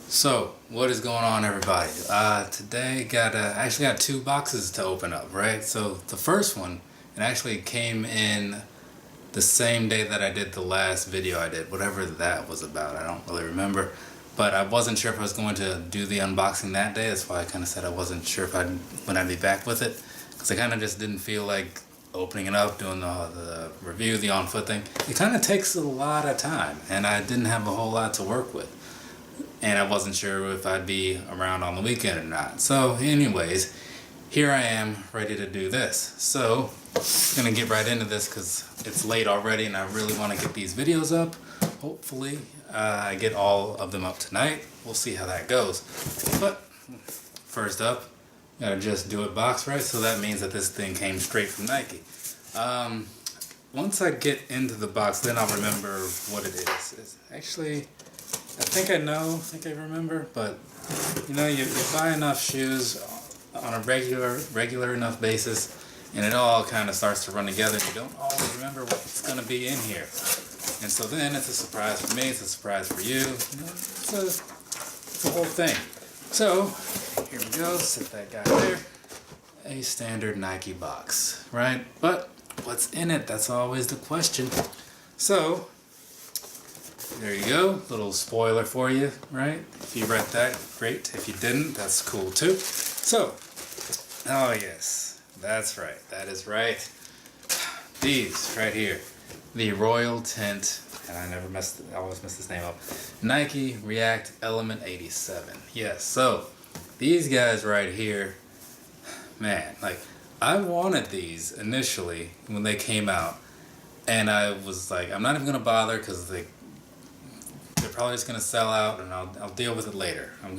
So, what is going on, everybody? Today actually got two boxes to open up, right? So the first one, it actually came in the same day that I did the last video I did, whatever that was about. I don't really remember, but I wasn't sure if I was going to do the unboxing that day. That's why I kind of said I wasn't sure when I'd be back with it, because I kind of just didn't feel like opening it up, doing the review, the on foot thing. It kind of takes a lot of time, and I didn't have a whole lot to work with. And I wasn't sure if I'd be around on the weekend or not. So anyways, here I am ready to do this. So I'm gonna get right into this because it's late already and I really want to get these videos up. Hopefully I get all of them up tonight. We'll see how that goes. But first up, gotta just do it box right. So that means that this thing came straight from Nike. Once I get into the box, then I'll remember what it is. It's actually, I think I remember, but you know, you buy enough shoes on a regular enough basis, and it all kind of starts to run together, and you don't always remember what's going to be in here. And so then it's a surprise for me, it's a surprise for you. It's a whole thing. So, here we go, sit that guy there. A standard Nike box, right? But what's in it? That's always the question. So, there you go, little spoiler for you, right? If you read that, great. If you didn't, that's cool too. So, oh yes, that's right, that is right. These right here, the Royal Tint, and I always mess this name up, Nike React Element 87. Yes, so these guys right here, man, like I wanted these initially when they came out, and I was like, I'm not even gonna bother because they're probably just gonna sell out, and I'll deal with it later. I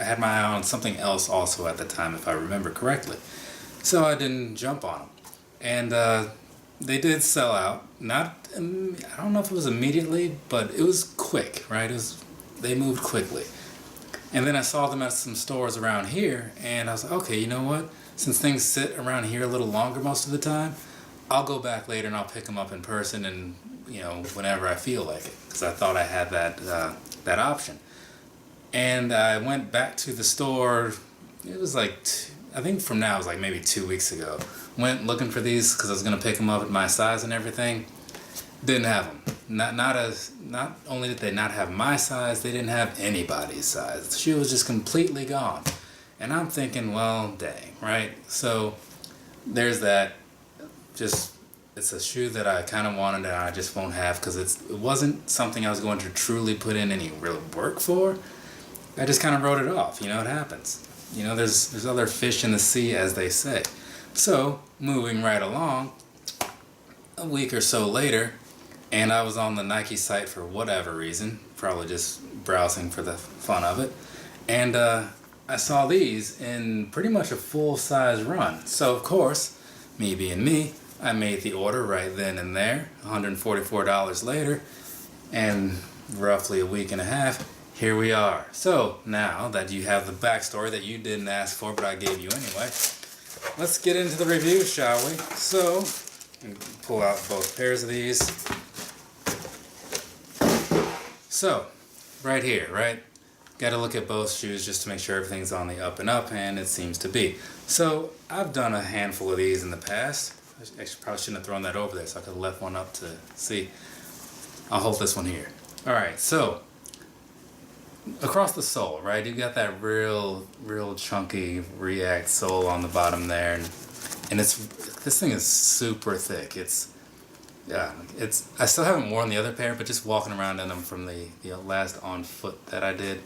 had my eye on something else also at the time, if I remember correctly, so I didn't jump on them. And they did sell out. Not, I don't know if it was immediately, but it was quick, right? They moved quickly. And then I saw them at some stores around here, and I was like, okay, you know what? Since things sit around here a little longer most of the time, I'll go back later and I'll pick them up in person, and you know, whenever I feel like it, because I thought I had that option. And I went back to the store. It was like I think from now it was like maybe 2 weeks ago. Went looking for these because I was gonna pick them up at my size and everything. Didn't have them. Not only did they not have my size, they didn't have anybody's size. The shoe was just completely gone. And I'm thinking, well, dang, right? So there's that. It's a shoe that I kind of wanted and I just won't have because it wasn't something I was going to truly put in any real work for. I just kind of wrote it off. You know, it happens. You know, there's other fish in the sea, as they say. So, moving right along, a week or so later, and I was on the Nike site for whatever reason, probably just browsing for the fun of it, and I saw these in pretty much a full-size run. So, of course, me being me, I made the order right then and there, $144 later, and roughly a week and a half, here we are. So now that you have the backstory that you didn't ask for, but I gave you anyway, let's get into the review, shall we? So, pull out both pairs of these. So, right here, right? Got to look at both shoes just to make sure everything's on the up and up, and it seems to be. So, I've done a handful of these in the past. I probably shouldn't have thrown that over there, so I could have left one up to see. I'll hold this one here. Alright, so across the sole, right? You got that real chunky React sole on the bottom there, and this thing is super thick. I still haven't worn the other pair, but just walking around in them from the last on foot that I did,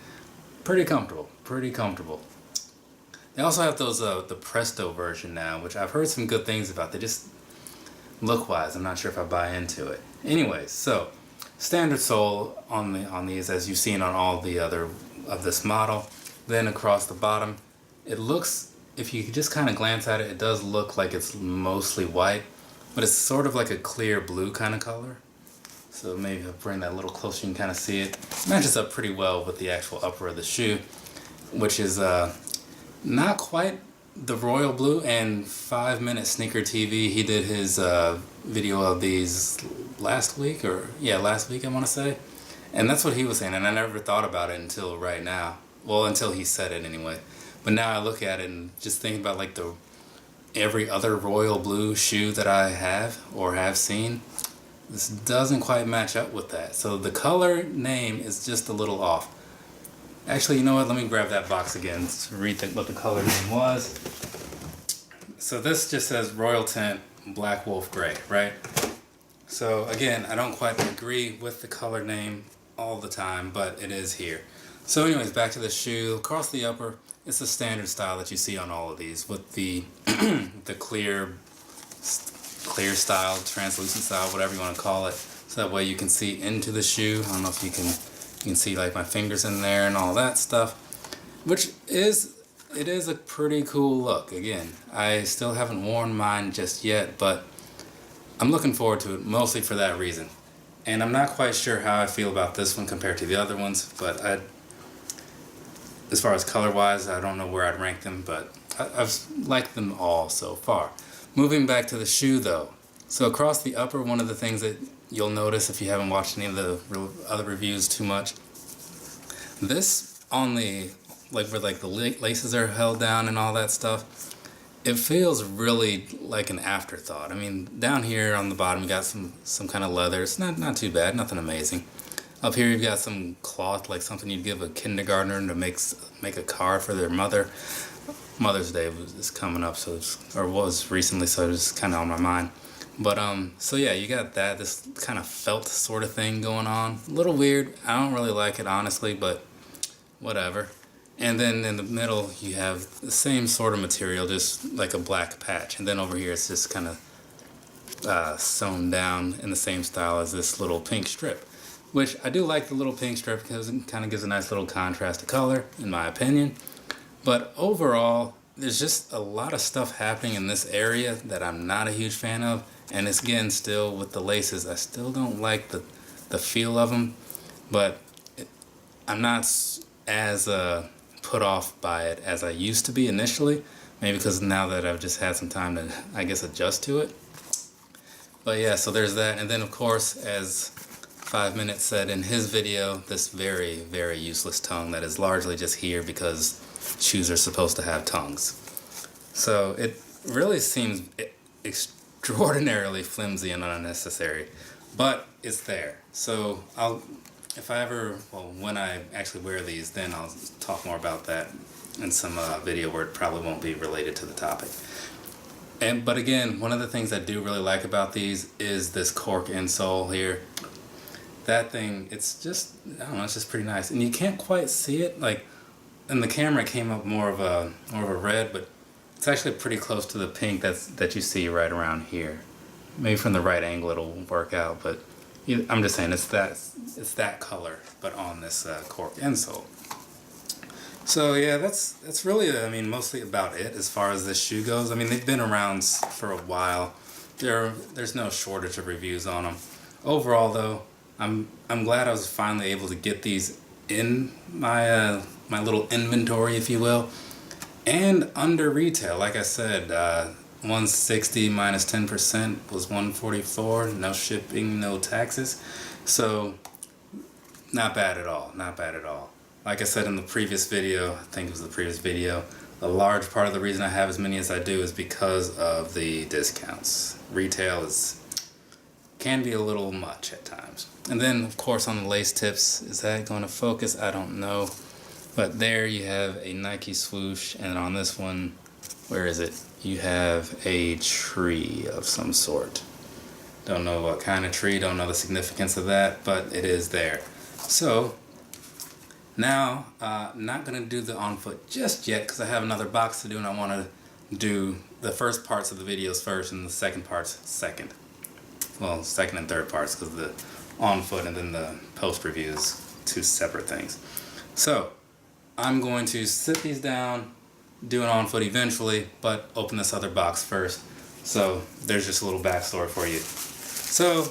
pretty comfortable. They also have those the Presto version now, which I've heard some good things about. They just look-wise, I'm not sure if I buy into it. Anyways, so standard sole on these, as you've seen on all the other of this model. Then across the bottom, it looks, if you just kind of glance at it, it does look like it's mostly white, but it's sort of like a clear blue kind of color. So maybe I'll bring that a little closer, you can kind of see it. Matches up pretty well with the actual upper of the shoe, which is not quite the royal blue. And 5 Minute Sneaker TV, he did his video of these last week I want to say, and that's what he was saying, and I never thought about it until right now. Well, until he said it anyway. But now I look at it and just think about like every other royal blue shoe that I have or have seen. This doesn't quite match up with that. So the color name is just a little off. Actually, you know what? Let me grab that box again to read what the color name was. So this just says Royal Tint Black Wolf Gray, right? So again, I don't quite agree with the color name all the time, but it is here. So anyways, back to the shoe. Across the upper, it's the standard style that you see on all of these with the the clear style, translucent style, whatever you want to call it. So that way you can see into the shoe. I don't know if you can see like my fingers in there and all that stuff, which it is a pretty cool look. Again, I still haven't worn mine just yet, but I'm looking forward to it mostly for that reason. And I'm not quite sure how I feel about this one compared to the other ones, but as far as color wise, I don't know where I'd rank them, but I've liked them all so far. Moving back to the shoe though. So across the upper, one of the things that you'll notice if you haven't watched any of the other reviews too much, this on the, like where like the laces are held down and all that stuff, it feels really like an afterthought. I mean, down here on the bottom you got some kind of leather. It's not too bad, nothing amazing. Up here you've got some cloth, like something you'd give a kindergartner to make a card for their mother. Mother's Day is coming up, so was recently, so it's kind of on my mind. But so yeah, you got this kind of felt sort of thing going on. A little weird. I don't really like it honestly, but whatever. And then in the middle you have the same sort of material, just like a black patch. And then over here it's just kind of sewn down in the same style as this little pink strip. Which I do like the little pink strip because it kind of gives a nice little contrast to color, in my opinion. But overall, there's just a lot of stuff happening in this area that I'm not a huge fan of. And it's again, still with the laces, I still don't like the feel of them. But I'm not as put off by it as I used to be initially. Maybe because now that I've just had some time to, I guess, adjust to it. But yeah, so there's that. And then of course, as 5 Minutes said in his video, this very, very useless tongue that is largely just here because shoes are supposed to have tongues. So it really seems extraordinarily flimsy and unnecessary, but it's there. So when I actually wear these, then I'll talk more about that in some video where it probably won't be related to the topic. But again, one of the things I do really like about these is this cork insole here. That thing, it's just, I don't know, it's just pretty nice. And you can't quite see it, like, in the camera it came up more of a red, but it's actually pretty close to the pink that you see right around here. Maybe from the right angle it'll work out, but I'm just saying it's that color, but on this cork insole. So yeah, that's really, I mean, mostly about it as far as this shoe goes. I mean, they've been around for a while. There's no shortage of reviews on them. Overall though, I'm glad I was finally able to get these in my my little inventory, if you will, and under retail. Like I said, 160 minus 10% was 144. No shipping, no taxes. So not bad at all. Not bad at all. Like I said in the previous video, I think it was the previous video, a large part of the reason I have as many as I do is because of the discounts. Retail can be a little much at times. And then of course on the lace tips, is that going to focus? I don't know. But there you have a Nike swoosh, and on this one, where is it? You have a tree of some sort. Don't know what kind of tree, don't know the significance of that, but it is there. So now, not going to do the on foot just yet because I have another box to do, and I want to do the first parts of the videos first and the second parts second. Well, second and third parts, because the on foot and then the post review is two separate things. So I'm going to sit these down, do an on foot eventually, but open this other box first. So there's just a little backstory for you. So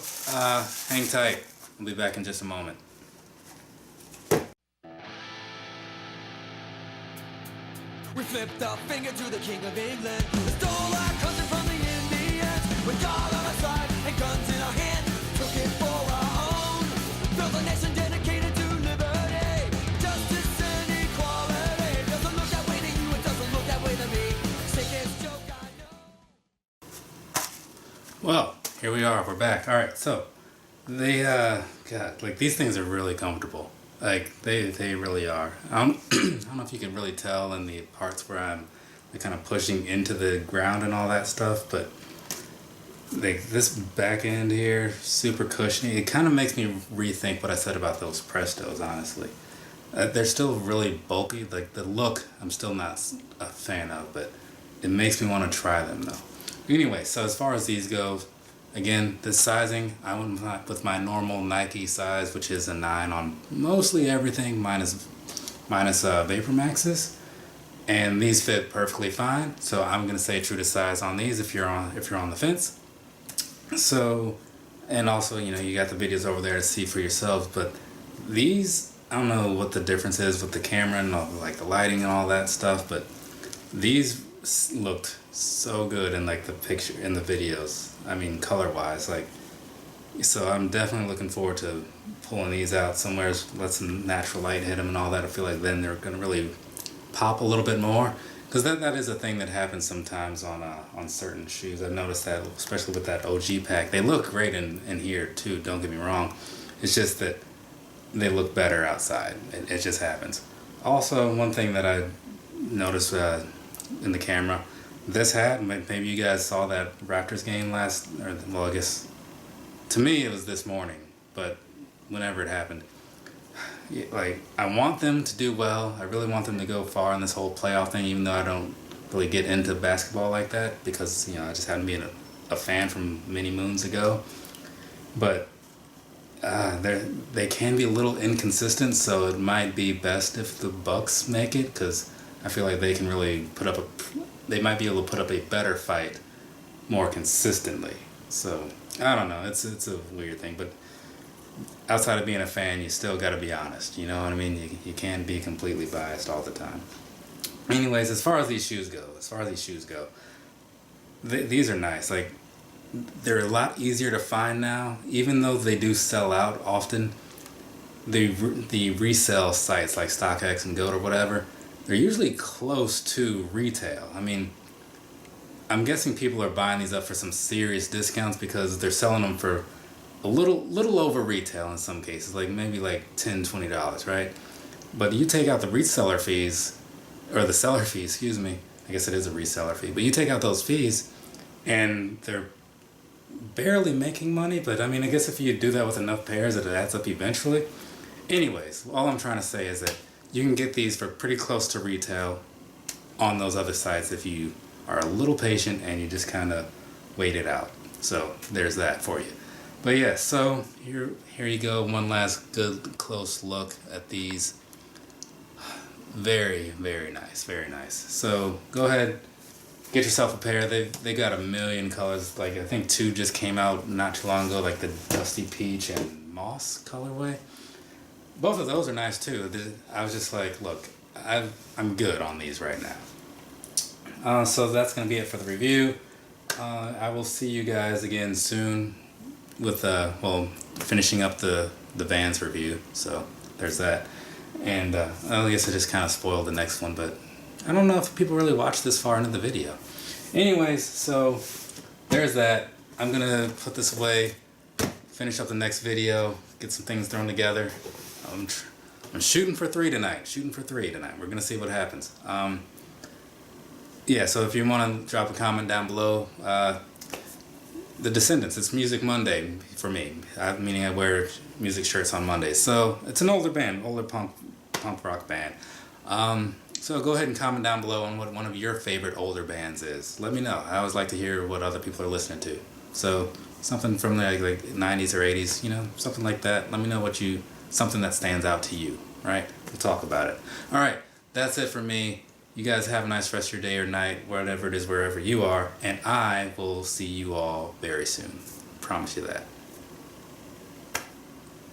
hang tight. I'll be back in just a moment. We flipped our finger to the King of England. We stole our country from the Indians. With God on our side and guns in our hand, took it for our own. Built a nation dedicated to liberty, justice and equality. Well, here we are. We're back. All right. So they, God, like these things are really comfortable. Like they really are. I don't, I don't know if you can really tell in the parts where I'm like, kind of pushing into the ground and all that stuff, but like this back end here, super cushiony. It kind of makes me rethink what I said about those Prestos. Honestly, they're still really bulky. Like the look, I'm still not a fan of, but it makes me want to try them though. Anyway, so as far as these go, again, the sizing, I went with my normal Nike size, which is a 9 on mostly everything, minus Vapor Maxes, and these fit perfectly fine. So I'm gonna say true to size on these if you're on the fence. So, and also, you know, you got the videos over there to see for yourselves, but these, I don't know what the difference is with the camera and all, like the lighting and all that stuff, but these looked so good in like the picture in the videos. I mean, color wise, like, so I'm definitely looking forward to pulling these out somewhere, let some natural light hit them and all that. I feel like then they're gonna really pop a little bit more, because that is a thing that happens sometimes on certain shoes. I've noticed that, especially with that OG pack. They look great in here too, don't get me wrong. It's just that they look better outside. It just happens. Also, one thing that I noticed in the camera, this hat, maybe you guys saw that Raptors game well, I guess to me it was this morning, but whenever it happened, like, I want them to do well. I really want them to go far in this whole playoff thing, even though I don't really get into basketball like that, because, you know, I just haven't been a fan from many moons ago. But they can be a little inconsistent, so it might be best if the Bucks make it, because I feel like they can really they might be able to put up a better fight more consistently. So I don't know, it's a weird thing, but outside of being a fan, you still got to be honest, you know what I mean? You can't be completely biased all the time. Anyways, as far as these shoes go, these are nice. Like, they're a lot easier to find now, even though they do sell out often. The resale sites like StockX and GOAT or whatever, they're usually close to retail. I mean, I'm guessing people are buying these up for some serious discounts because they're selling them for a little over retail in some cases, like maybe like $10-$20, right? But you take out the reseller fees, or the seller fee, excuse me. I guess it is a reseller fee, but you take out those fees, and they're barely making money. But I mean, I guess if you do that with enough pairs, it adds up eventually. Anyways, all I'm trying to say is that you can get these for pretty close to retail on those other sites if you are a little patient and you just kind of wait it out. So there's that for you. But yeah, so here you go. One last good close look at these. Very, very nice, very nice. So go ahead, get yourself a pair. They got a million colors. Like, I think 2 just came out not too long ago, like the Dusty Peach and Moss colorway. Both of those are nice too. I was just like, look, I'm good on these right now. So that's gonna be it for the review. I will see you guys again soon with finishing up the Vans review. So there's that. And I guess I just kind of spoiled the next one, but I don't know if people really watch this far into the video. Anyways, so there's that. I'm gonna put this away, finish up the next video, get some things thrown together. I'm shooting for 3 tonight. We're gonna see what happens. Yeah, so if you want to drop a comment down below, the Descendents, it's Music Monday for me, meaning I wear music shirts on Mondays. So it's an older band, older punk rock band. So go ahead and comment down below on what one of your favorite older bands is. Let me know. I always like to hear what other people are listening to. So something from the like 90s or 80s, you know, something like that. Let me know something that stands out to you, right? We'll talk about it. All right, that's it for me. You guys have a nice rest of your day or night, whatever it is, wherever you are, and I will see you all very soon. Promise you that.